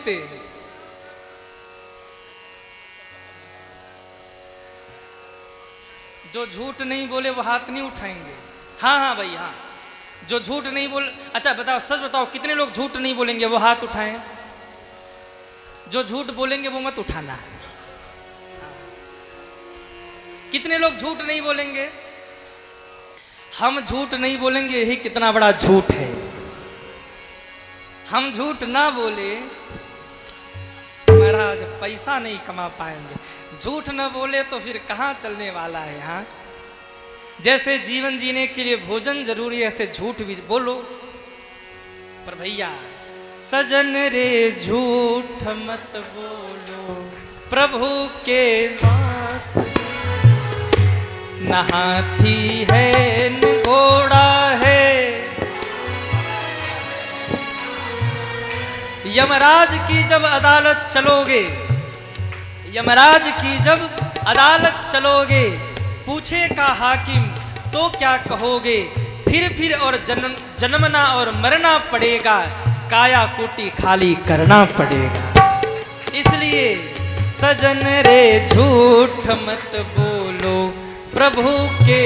बोलते। जो झूठ नहीं बोले वो हाथ नहीं उठाएंगे। हाँ हाँ भाई हाँ, जो झूठ नहीं बोल, अच्छा बताओ, सच बताओ कितने लोग झूठ नहीं बोलेंगे वो हाथ उठाएं। जो झूठ बोलेंगे वो मत उठाना। कितने लोग झूठ नहीं बोलेंगे? हम झूठ नहीं बोलेंगे, यही कितना बड़ा झूठ है। हम झूठ ना बोले महाराज पैसा नहीं कमा पाएंगे। झूठ न बोले तो फिर कहाँ चलने वाला है। हाँ, जैसे जीवन जीने के लिए भोजन जरूरी है, ऐसे झूठ भी बोलो। पर भैया सजन रे झूठ मत बोलो, प्रभु के मास न हाथी है न घोड़ा है। यमराज की जब अदालत चलोगे, यमराज की जब अदालत चलोगे, पूछेगा हाकिम तो क्या कहोगे? फिर और जन्मना और मरना पड़ेगा, काया कोटि खाली करना पड़ेगा। इसलिए सजन रे झूठ मत बोलो, प्रभु के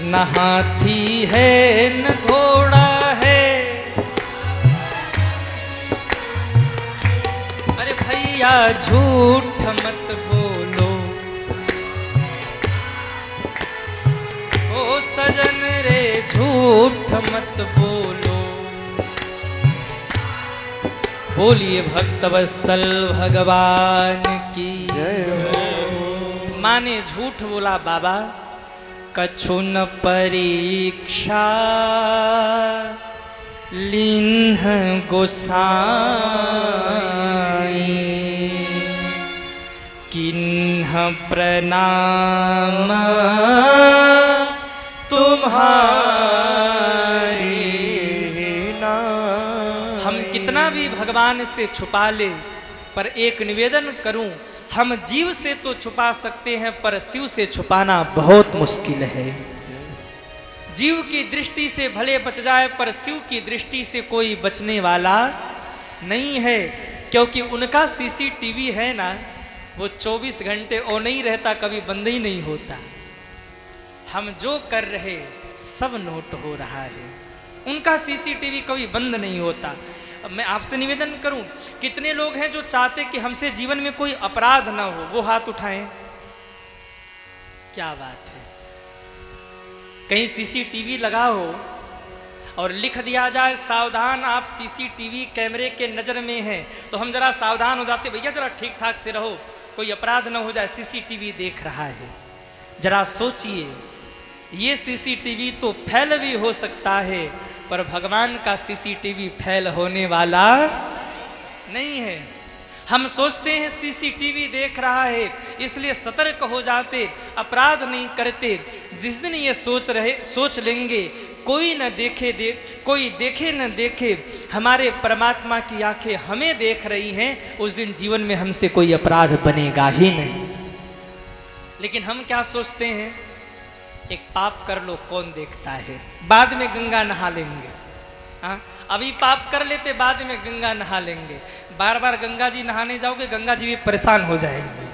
न हाथी है न घोड़ा है। अरे भैया झूठ मत बोलो, ओ सजन रे झूठ मत बोलो। बोलिए भक्तवत्सल भगवान की जय। माँ ने झूठ बोला, बाबा कछु न परीक्षा लीन्ह गोसाई, किन्ह प्रणाम तुम्हारी नाम। हम कितना भी भगवान से छुपा ले, पर एक निवेदन करूं, हम जीव से तो छुपा सकते हैं पर शिव से छुपाना बहुत मुश्किल है। जीव की दृष्टि से भले बच जाए पर शिव की दृष्टि से कोई बचने वाला नहीं है, क्योंकि उनका सीसीटीवी है ना, वो 24 घंटे ऑन नहीं रहता, कभी बंद ही नहीं होता। हम जो कर रहे सब नोट हो रहा है, उनका सीसीटीवी कभी बंद नहीं होता। अब मैं आपसे निवेदन करूं, कितने लोग हैं जो चाहते कि हमसे जीवन में कोई अपराध ना हो, वो हाथ उठाएं। क्या बात है, कहीं सीसीटीवी लगा हो और लिख दिया जाए सावधान आप सीसीटीवी कैमरे के नजर में हैं, तो हम जरा सावधान हो जाते, भैया जरा ठीक ठाक से रहो, कोई अपराध ना हो जाए, सीसीटीवी देख रहा है। जरा सोचिए, ये सीसीटीवी तो फेल भी हो सकता है, पर भगवान का सीसीटीवी फेल होने वाला नहीं है। हम सोचते हैं सीसीटीवी देख रहा है इसलिए सतर्क हो जाते, अपराध नहीं करते। जिस दिन ये सोच लेंगे कोई न देखे कोई देखे न देखे, हमारे परमात्मा की आंखें हमें देख रही हैं, उस दिन जीवन में हमसे कोई अपराध बनेगा ही नहीं। लेकिन हम क्या सोचते हैं, एक पाप कर लो कौन देखता है, बाद में गंगा नहा लेंगे। हाँ, अभी पाप कर लेते, बाद में गंगा नहा लेंगे। बार बार गंगा जी नहाने जाओगे, गंगा जी भी परेशान हो जाएंगे,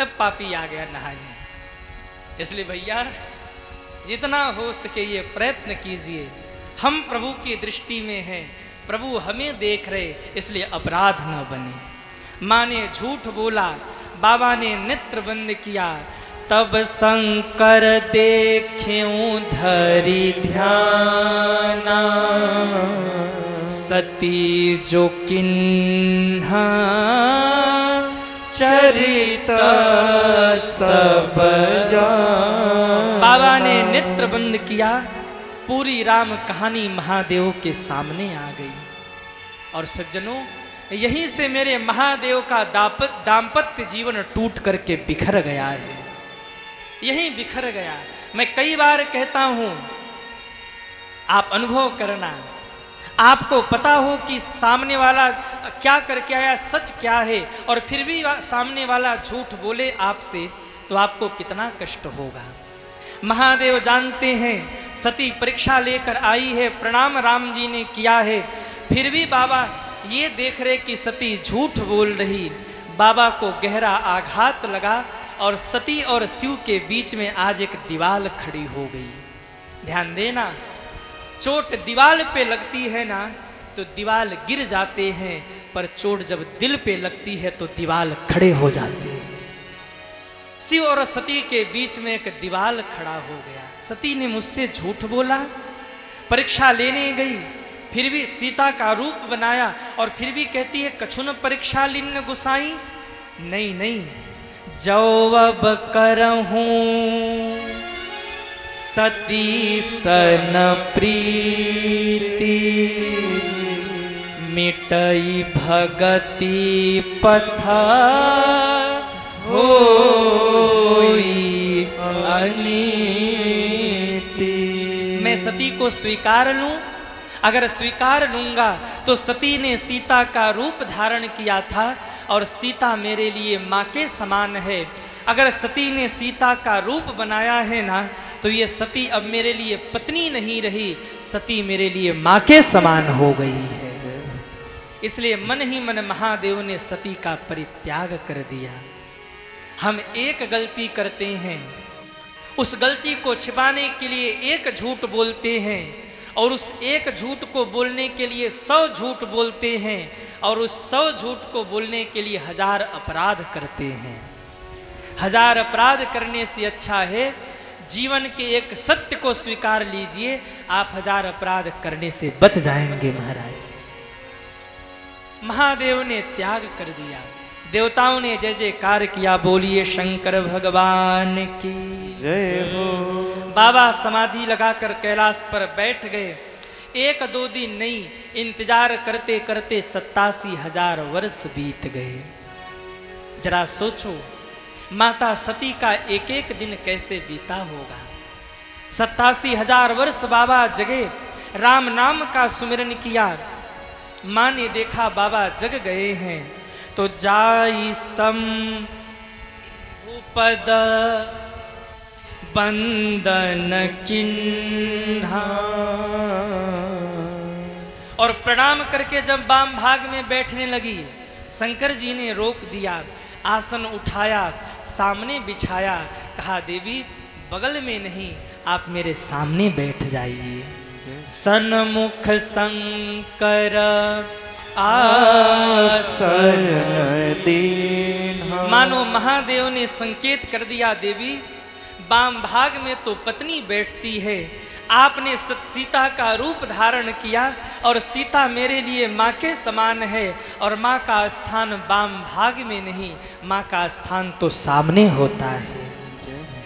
अब पापी आ गया नहाने। इसलिए भैया जितना हो सके ये प्रयत्न कीजिए, हम प्रभु की दृष्टि में हैं, प्रभु हमें देख रहे, इसलिए अपराध न बने। माँ ने झूठ बोला, बाबा ने नेत्र बंद किया, तब शंकर देख्यूं धरि ध्याना, सती जो किन्हा चरित सब जान। बाबा ने नेत्र बंद किया, पूरी राम कहानी महादेव के सामने आ गई। और सज्जनों, यहीं से मेरे महादेव का दाम्पत्य जीवन टूट करके बिखर गया है, यहीं बिखर गया। मैं कई बार कहता हूं, आप अनुभव करना, आपको पता हो कि सामने वाला क्या करके आया, सच क्या है, और फिर भी सामने वाला झूठ बोले आपसे, तो आपको कितना कष्ट होगा। महादेव जानते हैं, सती परीक्षा लेकर आई है, प्रणाम राम जी ने किया है, फिर भी बाबा ये देख रहे कि सती झूठ बोल रही। बाबा को गहरा आघात लगा और सती और शिव के बीच में आज एक दीवार खड़ी हो गई। ध्यान देना, चोट दीवार पे लगती है ना तो दीवार गिर जाते हैं, पर चोट जब दिल पे लगती है तो दीवार खड़े हो जाते हैं। शिव और सती के बीच में एक दीवार खड़ा हो गया। सती ने मुझसे झूठ बोला, परीक्षा लेने गई, फिर भी सीता का रूप बनाया और फिर भी कहती है कछुन परीक्षा लिन्न गुसाई। नहीं नहीं, जो अब करहूं सती सन प्रीति, मिटई भगति पथ होई अनीति। मैं सती को स्वीकार लूं, अगर स्वीकार लूंगा तो सती ने सीता का रूप धारण किया था और सीता मेरे लिए माँ के समान है। अगर सती ने सीता का रूप बनाया है ना तो ये सती अब मेरे लिए पत्नी नहीं रही, सती मेरे लिए माँ के समान हो गई है। इसलिए मन ही मन महादेव ने सती का परित्याग कर दिया। हम एक गलती करते हैं, उस गलती को छिपाने के लिए एक झूठ बोलते हैं और उस एक झूठ को बोलने के लिए 100 झूठ बोलते हैं और उस 100 झूठ को बोलने के लिए 1000 अपराध करते हैं। 1000 अपराध करने से अच्छा है जीवन के एक सत्य को स्वीकार लीजिए, आप 1000 अपराध करने से बच जाएंगे। महाराज महादेव ने त्याग कर दिया, देवताओं ने जय जयकार किया, बोलिए शंकर भगवान की जय हो। बाबा समाधि लगाकर कैलाश पर बैठ गए। 1-2 दिन नहीं, इंतजार करते करते 87,000 वर्ष बीत गए। जरा सोचो माता सती का एक एक दिन कैसे बीता होगा। 87,000 वर्ष बाबा जगे, राम नाम का सुमिरन किया। माँ ने देखा बाबा जग गए हैं तो जाई सम भूपद बंदन किन्हा, और प्रणाम करके जब वाम भाग में बैठने लगी, शंकर जी ने रोक दिया, आसन उठाया, सामने बिछाया, कहा देवी बगल में नहीं, आप मेरे सामने बैठ जाइए। सन्मुख शंकर आसन दीन्हा। मानो महादेव ने संकेत कर दिया, देवी वाम भाग में तो पत्नी बैठती है, आपने सीता का रूप धारण किया और सीता मेरे लिए माँ के समान है और माँ का स्थान वाम भाग में नहीं, माँ का स्थान तो सामने होता है।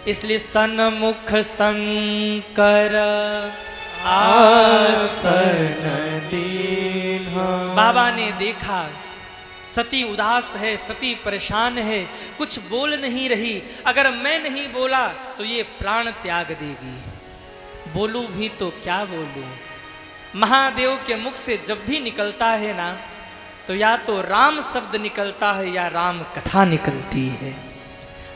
इसलिए सन्मुख शंकर आसन दीन्हा। बाबा ने देखा सती उदास है, सती परेशान है, कुछ बोल नहीं रही। अगर मैं नहीं बोला तो ये प्राण त्याग देगी, बोलूं भी तो क्या बोलूं। महादेव के मुख से जब भी निकलता है ना तो या तो राम शब्द निकलता है या राम कथा निकलती है।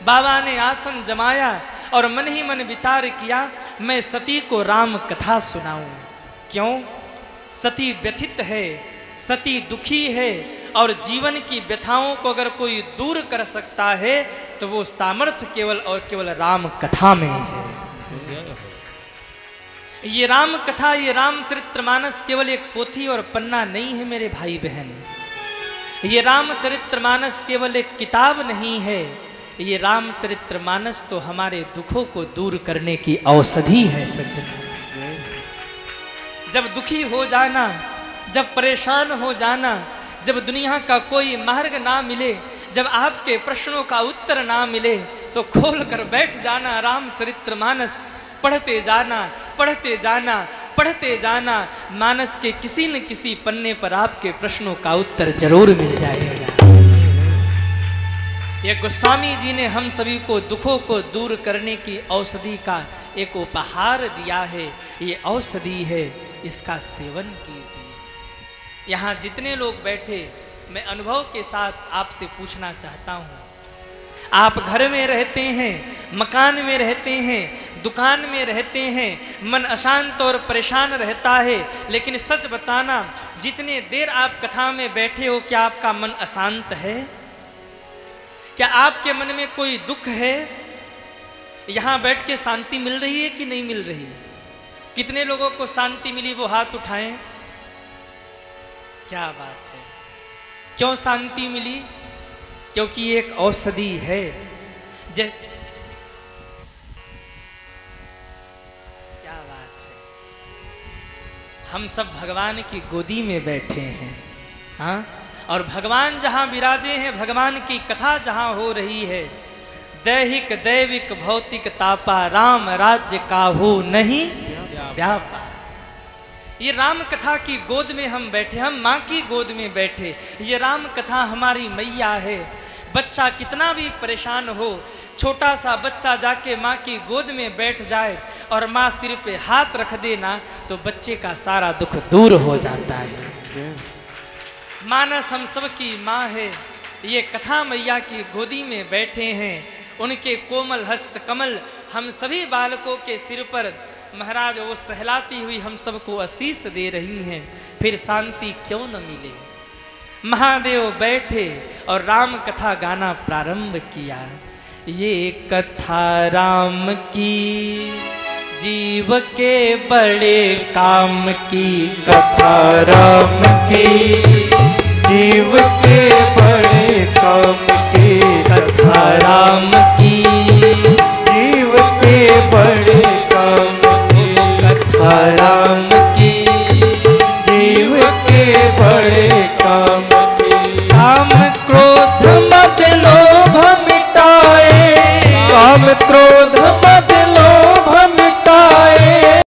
बाबा ने आसन जमाया और मन ही मन विचार किया, मैं सती को राम कथा सुनाऊं। क्यों? सती व्यथित है, सती दुखी है और जीवन की व्यथाओं को अगर कोई दूर कर सकता है तो वो सामर्थ्य केवल और केवल राम कथा में है। ये राम कथा, ये रामचरितमानस केवल एक पोथी और पन्ना नहीं है मेरे भाई बहन। ये रामचरितमानस केवल एक किताब नहीं है, ये रामचरितमानस तो हमारे दुखों को दूर करने की औषधि है सज्जन। जब दुखी हो जाना, जब परेशान हो जाना, जब दुनिया का कोई मार्ग ना मिले, जब आपके प्रश्नों का उत्तर ना मिले तो खोल कर बैठ जाना रामचरितमानस, पढ़ते जाना, पढ़ते जाना, पढ़ते जाना। मानस के किसी न किसी पन्ने पर आपके प्रश्नों का उत्तर जरूर मिल जाएगा। ये गोस्वामी जी ने हम सभी को दुखों को दूर करने की औषधि का एक उपहार दिया है। ये औषधि है, इसका सेवन कीजिए। यहाँ जितने लोग बैठे, मैं अनुभव के साथ आपसे पूछना चाहता हूँ, आप घर में रहते हैं, मकान में रहते हैं, दुकान में रहते हैं, मन अशांत और परेशान रहता है, लेकिन सच बताना, जितने देर आप कथा में बैठे हो, क्या आपका मन अशांत है? क्या आपके मन में कोई दुख है? यहां बैठ के शांति मिल रही है कि नहीं मिल रही? कितने लोगों को शांति मिली, वो हाथ उठाएं। क्या बात है। क्यों शांति मिली? क्योंकि ये एक औषधि है। जैसे क्या बात है, हम सब भगवान की गोदी में बैठे हैं, हाँ, और भगवान जहां विराजे हैं, भगवान की कथा जहां हो रही है, दैहिक दैविक भौतिक तापा, राम राज्य काहू नहीं व्यापा। ये राम कथा की गोद में हम बैठे, हम माँ की गोद में बैठे। ये राम कथा हमारी मैया है। बच्चा कितना भी परेशान हो, छोटा सा बच्चा जाके माँ की गोद में बैठ जाए और माँ सिर पे हाथ रख देना, तो बच्चे का सारा दुख दूर हो जाता है। मानस हम सब की माँ है। ये कथा मैया की गोदी में बैठे हैं, उनके कोमल हस्त कमल हम सभी बालकों के सिर पर महाराज वो सहलाती हुई हम सबको आशीष दे रही हैं। फिर शांति क्यों न मिले। महादेव बैठे और राम कथा गाना प्रारंभ किया। ये कथा राम की, जीव के बड़े काम की, कथा राम की, जीव के बड़े काम की, कथा राम की, जीव के बड़े काम की, कथा राम